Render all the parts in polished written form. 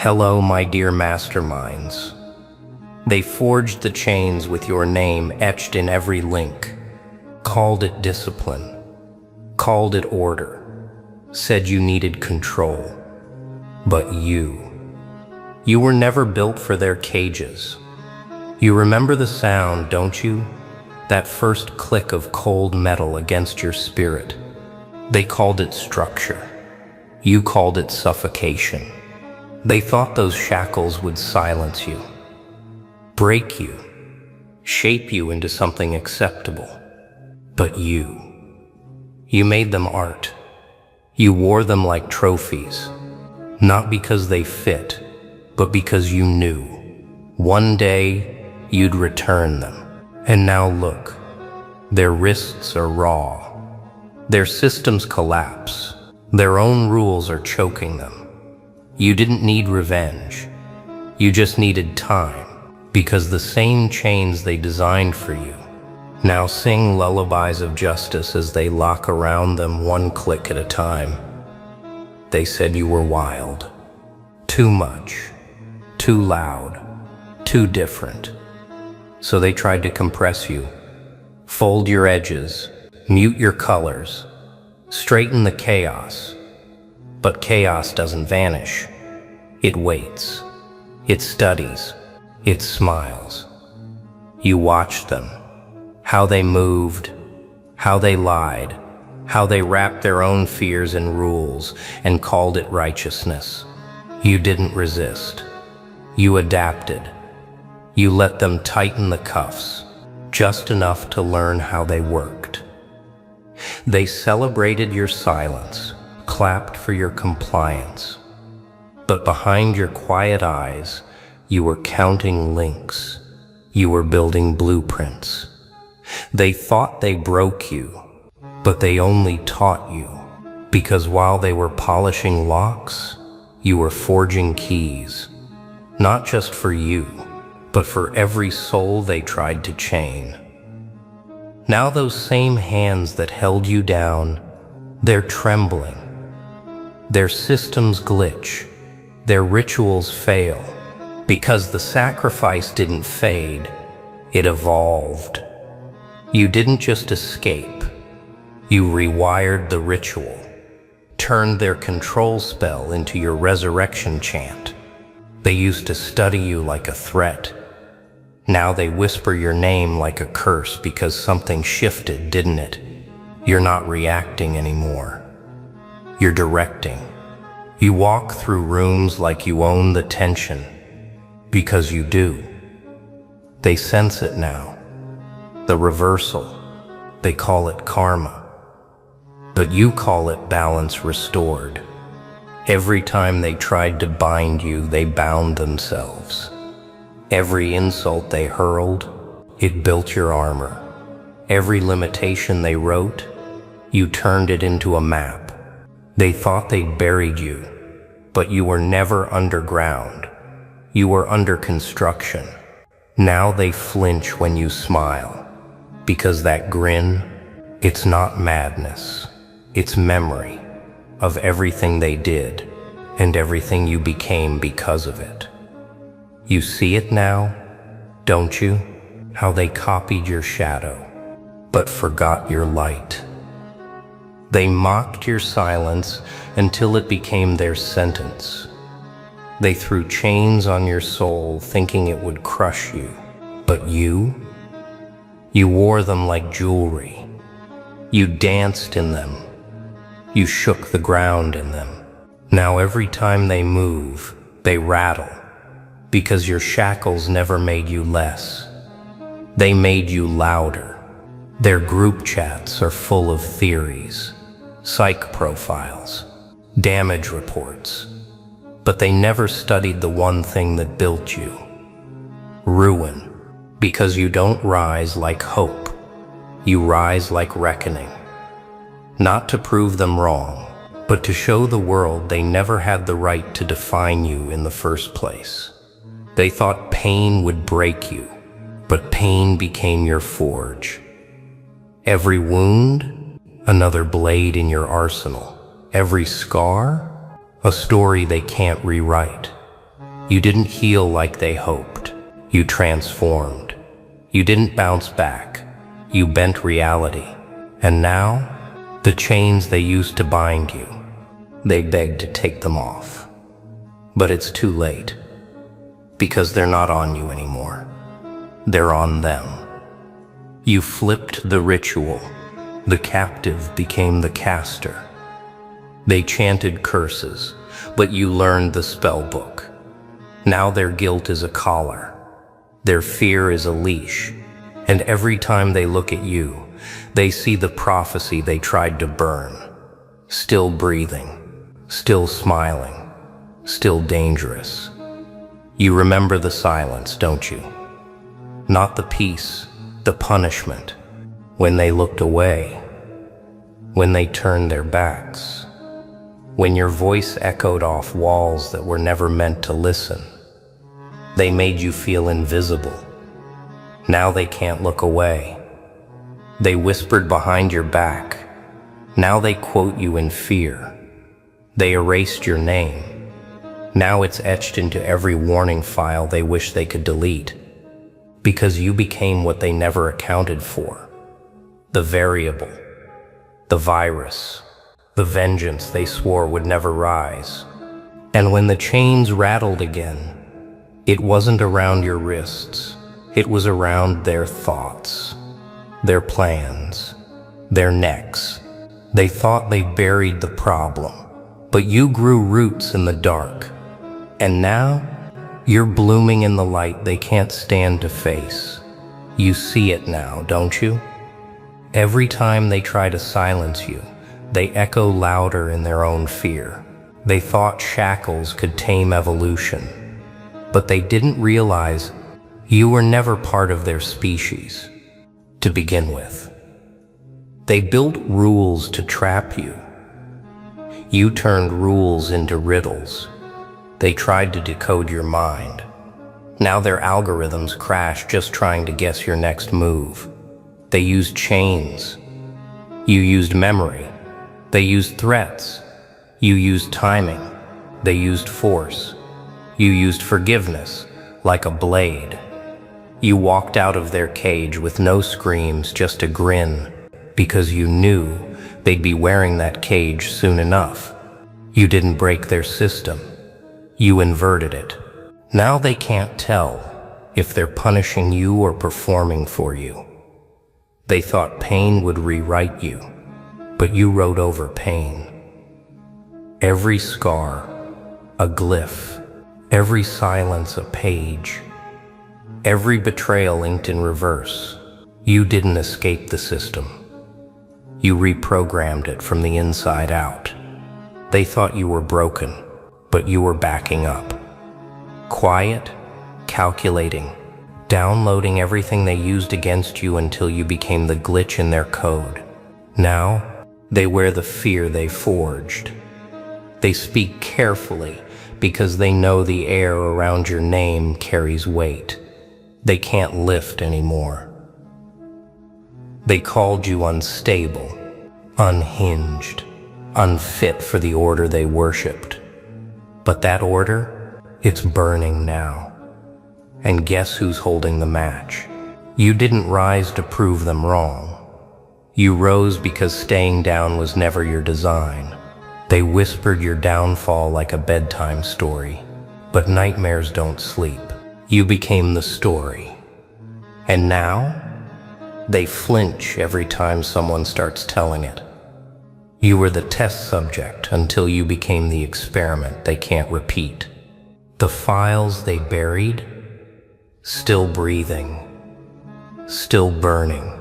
Hello, my dear masterminds. They forged the chains with your name etched in every link, called it discipline, called it order, said you needed control. But you were never built for their cages. You remember the sound, don't you? That first click of cold metal against your spirit. They called it structure. You called it suffocation. They thought those shackles would silence you, break you, shape you into something acceptable. But you made them art. You wore them like trophies, not because they fit, but because you knew one day you'd return them. And now look, their wrists are raw. Their systems collapse. Their own rules are choking them. You didn't need revenge. You just needed time, because the same chains they designed for you now sing lullabies of justice as they lock around them one click at a time. They said you were wild, too much, too loud, too different. So they tried to compress you, fold your edges, mute your colors, straighten the chaos. But chaos doesn't vanish. It waits. It studies. It smiles. You watched them, how they moved, how they lied, how they wrapped their own fears in rules and called it righteousness. You didn't resist. You adapted. You let them tighten the cuffs, just enough to learn how they worked. They celebrated your silence, clapped for your compliance. But behind your quiet eyes, you were counting links. You were building blueprints. They thought they broke you, but they only taught you, because while they were polishing locks, you were forging keys, not just for you, but for every soul they tried to chain. Now those same hands that held you down, they're trembling. Their systems glitch, their rituals fail, because the sacrifice didn't fade, it evolved. You didn't just escape, you rewired the ritual, turned their control spell into your resurrection chant. They used to study you like a threat. Now they whisper your name like a curse because something shifted, didn't it? You're not reacting anymore. You're directing. You walk through rooms like you own the tension, because you do. They sense it now. The reversal. They call it karma. But you call it balance restored. Every time they tried to bind you, they bound themselves. Every insult they hurled, it built your armor. Every limitation they wrote, you turned it into a map. They thought they'd buried you, but you were never underground. You were under construction. Now they flinch when you smile, because that grin, it's not madness. It's memory of everything they did and everything you became because of it. You see it now, don't you? How they copied your shadow, but forgot your light. They mocked your silence until it became their sentence. They threw chains on your soul thinking it would crush you. But you wore them like jewelry. You danced in them. You shook the ground in them. Now every time they move, they rattle, because your shackles never made you less. They made you louder. Their group chats are full of theories, psych profiles, damage reports, but they never studied the one thing that built you: ruin. Because you don't rise like hope, you rise like reckoning. Not to prove them wrong, but to show the world they never had the right to define you in the first place. They thought pain would break you, but pain became your forge. Every wound, another blade in your arsenal. Every scar, a story they can't rewrite. You didn't heal like they hoped. You transformed. You didn't bounce back. You bent reality. And now, the chains they used to bind you, they beg to take them off. But it's too late, because they're not on you anymore. They're on them. You flipped the ritual. The captive became the caster. They chanted curses, but you learned the spell book. Now their guilt is a collar. Their fear is a leash. And every time they look at you, they see the prophecy they tried to burn. Still breathing, still smiling, still dangerous. You remember the silence, don't you? Not the peace, the punishment. When they looked away, when they turned their backs, when your voice echoed off walls that were never meant to listen. They made you feel invisible. Now they can't look away. They whispered behind your back. Now they quote you in fear. They erased your name. Now it's etched into every warning file they wish they could delete. Because you became what they never accounted for. The variable, the virus, the vengeance they swore would never rise. And when the chains rattled again, it wasn't around your wrists. It was around their thoughts, their plans, their necks. They thought they buried the problem, but you grew roots in the dark. And now, you're blooming in the light they can't stand to face. You see it now, don't you? Every time they try to silence you, they echo louder in their own fear. They thought shackles could tame evolution, but they didn't realize you were never part of their species to begin with. They built rules to trap you. You turned rules into riddles. They tried to decode your mind. Now their algorithms crash just trying to guess your next move. They used chains. You used memory. They used threats. You used timing. They used force. You used forgiveness, like a blade. You walked out of their cage with no screams, just a grin, because you knew they'd be wearing that cage soon enough. You didn't break their system. You inverted it. Now they can't tell if they're punishing you or performing for you. They thought pain would rewrite you, but you wrote over pain. Every scar, a glyph. Every silence a page. Every betrayal inked in reverse. You didn't escape the system. You reprogrammed it from the inside out. They thought you were broken, but you were backing up. Quiet, calculating, downloading everything they used against you until you became the glitch in their code. Now, they wear the fear they forged. They speak carefully, because they know the air around your name carries weight. They can't lift anymore. They called you unstable, unhinged, unfit for the order they worshipped. But that order, it's burning now. And guess who's holding the match? You didn't rise to prove them wrong. You rose because staying down was never your design. They whispered your downfall like a bedtime story, but nightmares don't sleep. You became the story. And now, they flinch every time someone starts telling it. You were the test subject until you became the experiment they can't repeat. The files they buried, still breathing, still burning,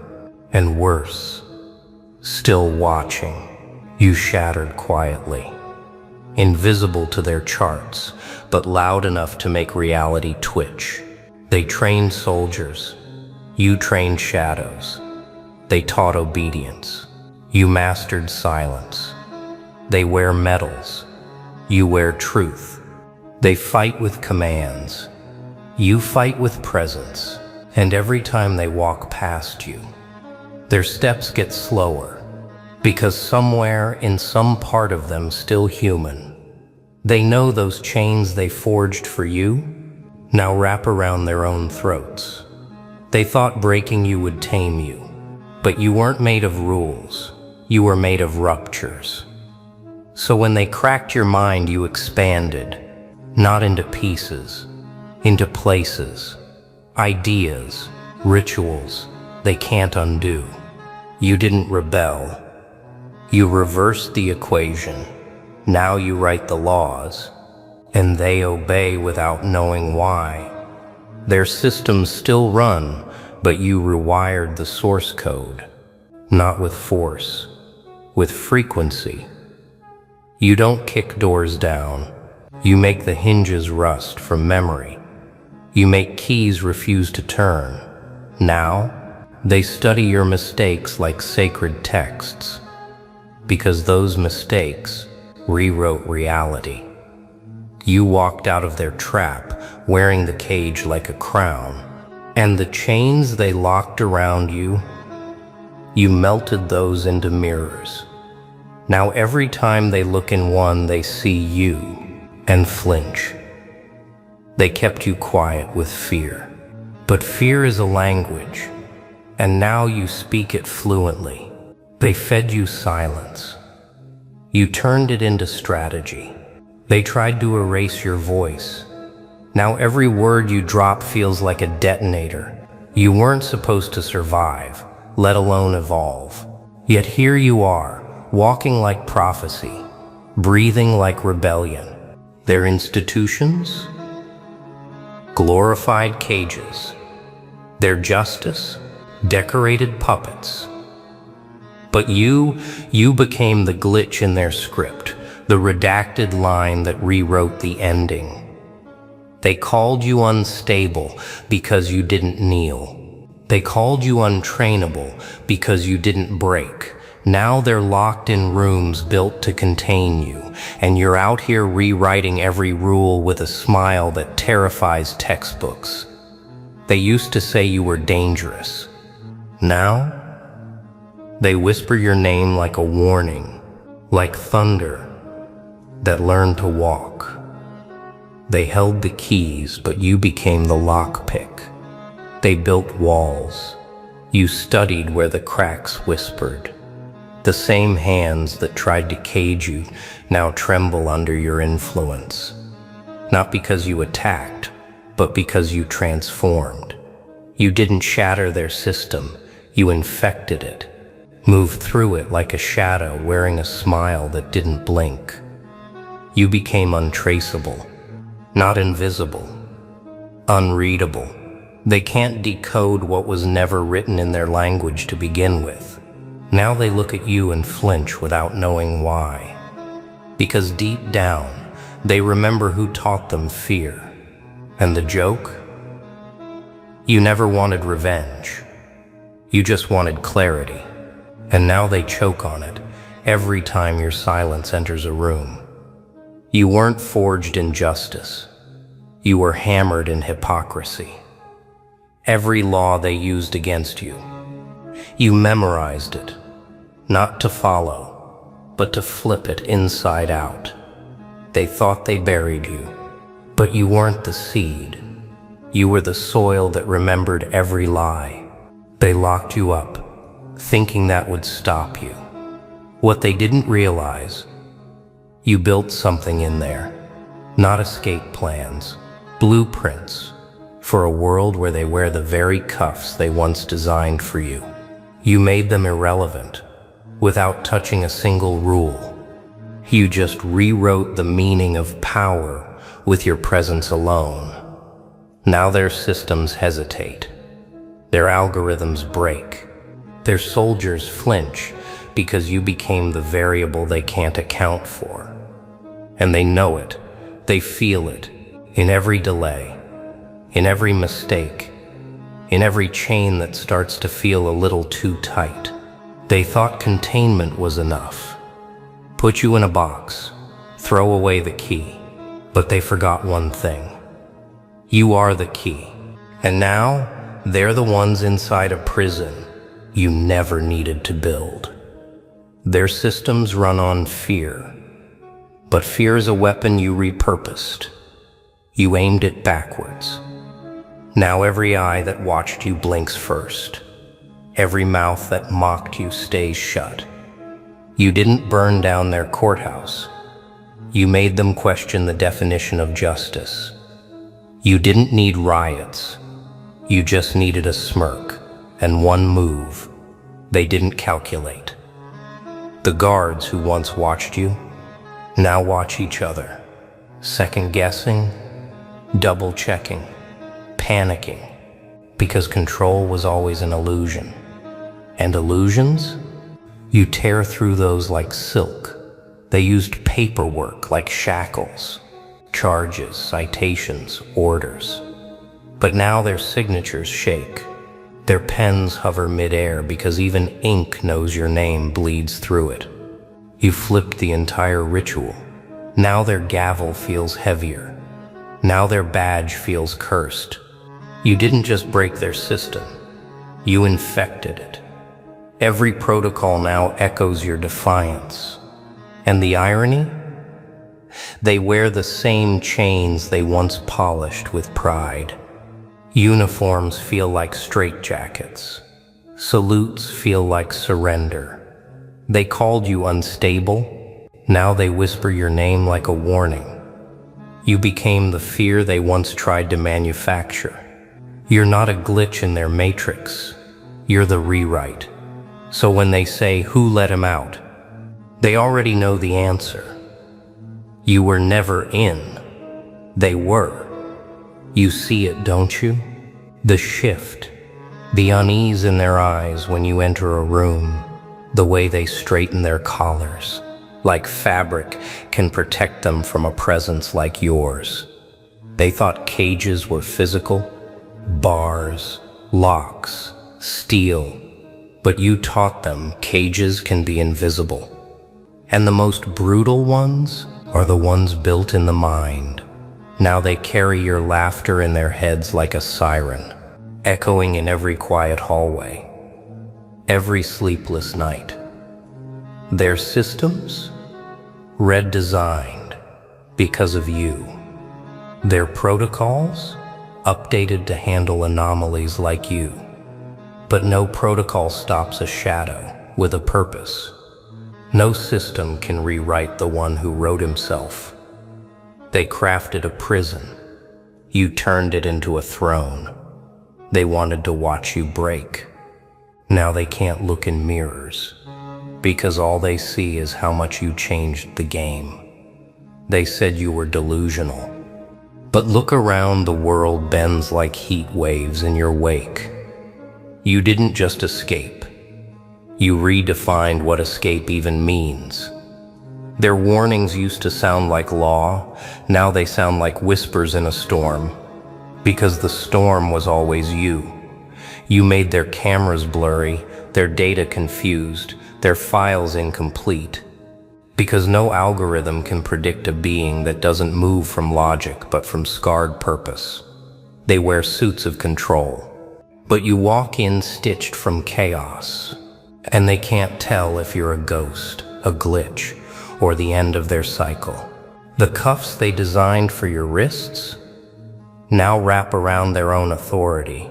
and worse, still watching. You shattered quietly, invisible to their charts, but loud enough to make reality twitch. They trained soldiers. You trained shadows. They taught obedience. You mastered silence. They wear medals. You wear truth. They fight with commands. You fight with presence. And every time they walk past you, their steps get slower. Because somewhere in some part of them still human, They know those chains they forged for you now wrap around their own throats. They thought breaking you would tame you, but you weren't made of rules. You were made of ruptures. So when they cracked your mind, you expanded, not into pieces, into places, ideas, rituals they can't undo. You didn't rebel. You reversed the equation. Now you write the laws, and they obey without knowing why. Their systems still run, but you rewired the source code, not with force, with frequency. You don't kick doors down. You make the hinges rust from memory. You make keys refuse to turn. Now, they study your mistakes like sacred texts, because those mistakes rewrote reality. You walked out of their trap, wearing the cage like a crown, and the chains they locked around you, you melted those into mirrors. Now every time they look in one, they see you and flinch. They kept you quiet with fear, but fear is a language, and now you speak it fluently. They fed you silence. You turned it into strategy. They tried to erase your voice. Now every word you drop feels like a detonator. You weren't supposed to survive, let alone evolve. Yet here you are, walking like prophecy, breathing like rebellion. Their institutions? Glorified cages. Their justice? Decorated puppets. But you became the glitch in their script, the redacted line that rewrote the ending. They called you unstable because you didn't kneel. They called you untrainable because you didn't break. Now they're locked in rooms built to contain you, and you're out here rewriting every rule with a smile that terrifies textbooks. They used to say you were dangerous. Now, they whisper your name like a warning, like thunder that learned to walk. They held the keys, but you became the lockpick. They built walls. You studied where the cracks whispered. The same hands that tried to cage you now tremble under your influence. Not because you attacked, but because you transformed. You didn't shatter their system, you infected it. Moved through it like a shadow wearing a smile that didn't blink. You became untraceable, not invisible, unreadable. They can't decode what was never written in their language to begin with. Now they look at you and flinch without knowing why. Because deep down, they remember who taught them fear. And the joke? You never wanted revenge. You just wanted clarity. And now they choke on it every time your silence enters a room. You weren't forged in justice. You were hammered in hypocrisy. Every law they used against you, you memorized it, not to follow, but to flip it inside out. They thought they buried you, but you weren't the seed. You were the soil that remembered every lie. They locked you up, thinking that would stop you. What they didn't realize, you built something in there. Not escape plans, blueprints for a world where they wear the very cuffs they once designed for you. You made them irrelevant without touching a single rule. You just rewrote the meaning of power with your presence alone. Now their systems hesitate. Their algorithms break. Their soldiers flinch because you became the variable they can't account for. And they know it. They feel it in every delay, in every mistake, in every chain that starts to feel a little too tight. They thought containment was enough. Put you in a box, throw away the key. But they forgot one thing. You are the key. And now, they're the ones inside a prison you never needed to build. Their systems run on fear, But fear is a weapon you repurposed. You aimed it backwards. Now every eye that watched you blinks first. Every mouth that mocked you stays shut. You didn't burn down their courthouse. You made them question the definition of justice. You didn't need riots. You just needed a smirk and one move they didn't calculate. The guards who once watched you now watch each other, second-guessing, double-checking, panicking, because control was always an illusion. And illusions? You tear through those like silk. They used paperwork like shackles, charges, citations, orders. But now their signatures shake. Their pens hover midair because even ink knows your name bleeds through it. You flipped the entire ritual. Now their gavel feels heavier. Now their badge feels cursed. You didn't just break their system. You infected it. Every protocol now echoes your defiance. And the irony? They wear the same chains they once polished with pride. Uniforms feel like straitjackets. Salutes feel like surrender. They called you unstable. Now they whisper your name like a warning. You became the fear they once tried to manufacture. You're not a glitch in their matrix. You're the rewrite. So when they say, "Who let him out?" they already know the answer. You were never in. They were. You see it, don't you? The shift, the unease in their eyes when you enter a room, the way they straighten their collars, like fabric can protect them from a presence like yours. They thought cages were physical, bars, locks, steel, but you taught them cages can be invisible. And the most brutal ones are the ones built in the mind. Now they carry your laughter in their heads like a siren, echoing in every quiet hallway, every sleepless night. Their systems? Red designed because of you. Their protocols? Updated to handle anomalies like you. But no protocol stops a shadow with a purpose. No system can rewrite the one who wrote himself. They crafted a prison. You turned it into a throne. They wanted to watch you break. Now they can't look in mirrors, because all they see is how much you changed the game. They said you were delusional. But look around, the world bends like heat waves in your wake. You didn't just escape. You redefined what escape even means. Their warnings used to sound like law. Now they sound like whispers in a storm. Because the storm was always you. You made their cameras blurry, their data confused, their files incomplete. Because no algorithm can predict a being that doesn't move from logic but from scarred purpose. They wear suits of control. But you walk in stitched from chaos. And they can't tell if you're a ghost, a glitch, or the end of their cycle. The cuffs they designed for your wrists now wrap around their own authority,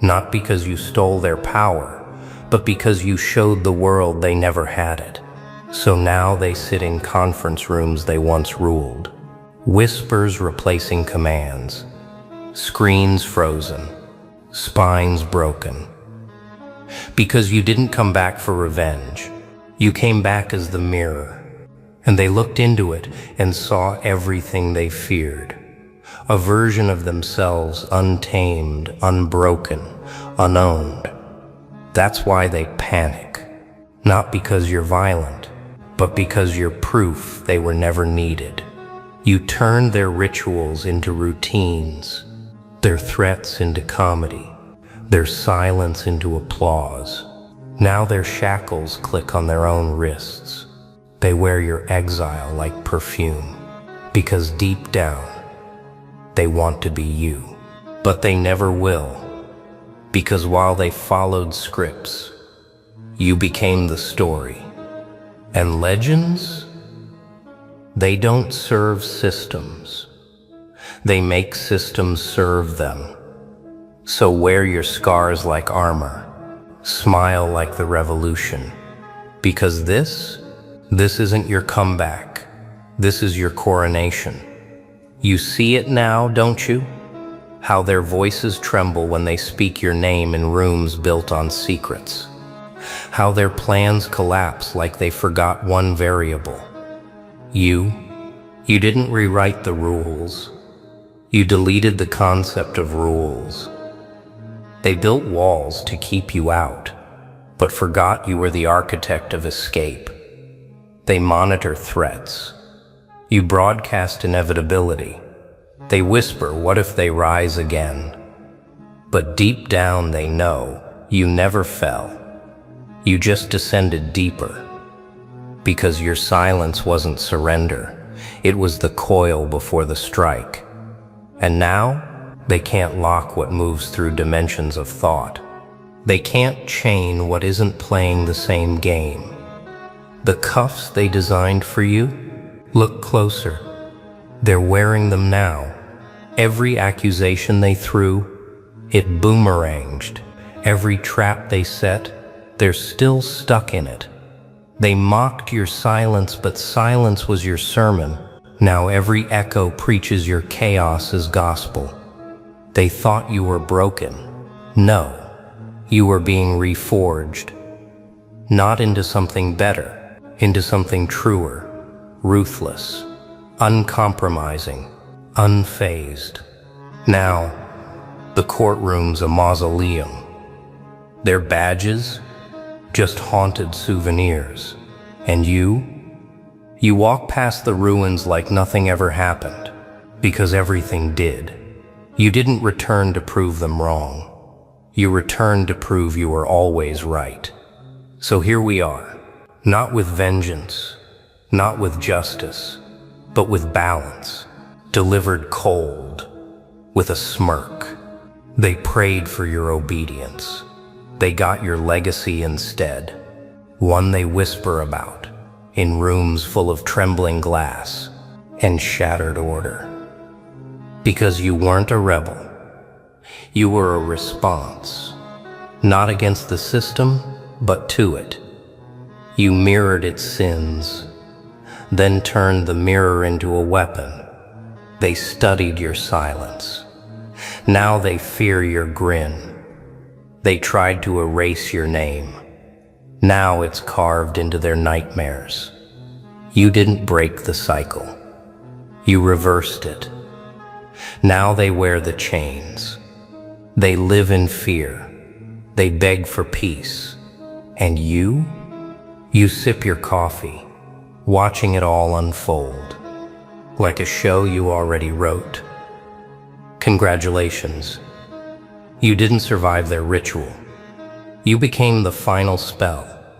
not because you stole their power, but because you showed the world they never had it. So now they sit in conference rooms they once ruled, whispers replacing commands, screens frozen, spines broken. Because you didn't come back for revenge. You came back as the mirror. And they looked into it and saw everything they feared. A version of themselves untamed, unbroken, unowned. That's why they panic. Not because you're violent, but because you're proof they were never needed. You turned their rituals into routines, their threats into comedy, their silence into applause. Now their shackles click on their own wrists. They wear your exile like perfume, because deep down, they want to be you. But they never will, because while they followed scripts, you became the story. And legends? They don't serve systems. They make systems serve them. So wear your scars like armor. Smile like the revolution. Because this isn't your comeback. This is your coronation. You see it now, don't you? How their voices tremble when they speak your name in rooms built on secrets. How their plans collapse like they forgot one variable. You didn't rewrite the rules. You deleted the concept of rules. They built walls to keep you out, but forgot you were the architect of escape. They monitor threats. You broadcast inevitability. They whisper, what if they rise again? But deep down they know you never fell. You just descended deeper. Because your silence wasn't surrender. It was the coil before the strike. And now, they can't lock what moves through dimensions of thought. They can't chain what isn't playing the same game. The cuffs they designed for you? Look closer. They're wearing them now. Every accusation they threw, it boomeranged. Every trap they set, they're still stuck in it. They mocked your silence, but silence was your sermon. Now every echo preaches your chaos as gospel. They thought you were broken. No, you were being reforged. Not into something better, into something truer, ruthless, uncompromising, unfazed. Now, the courtroom's a mausoleum. Their badges, just haunted souvenirs. And you walk past the ruins like nothing ever happened, because everything did. You didn't return to prove them wrong. You returned to prove you were always right. So here we are, not with vengeance, not with justice, but with balance, delivered cold, with a smirk. They prayed for your obedience. They got your legacy instead, one they whisper about, in rooms full of trembling glass and shattered order. Because you weren't a rebel. You were a response, not against the system, but to it. You mirrored its sins, then turned the mirror into a weapon. They studied your silence. Now they fear your grin. They tried to erase your name. Now it's carved into their nightmares. You didn't break the cycle. You reversed it. Now they wear the chains. They live in fear. They beg for peace. And you sip your coffee, watching it all unfold, like a show you already wrote. Congratulations. You didn't survive their ritual. You became the final spell.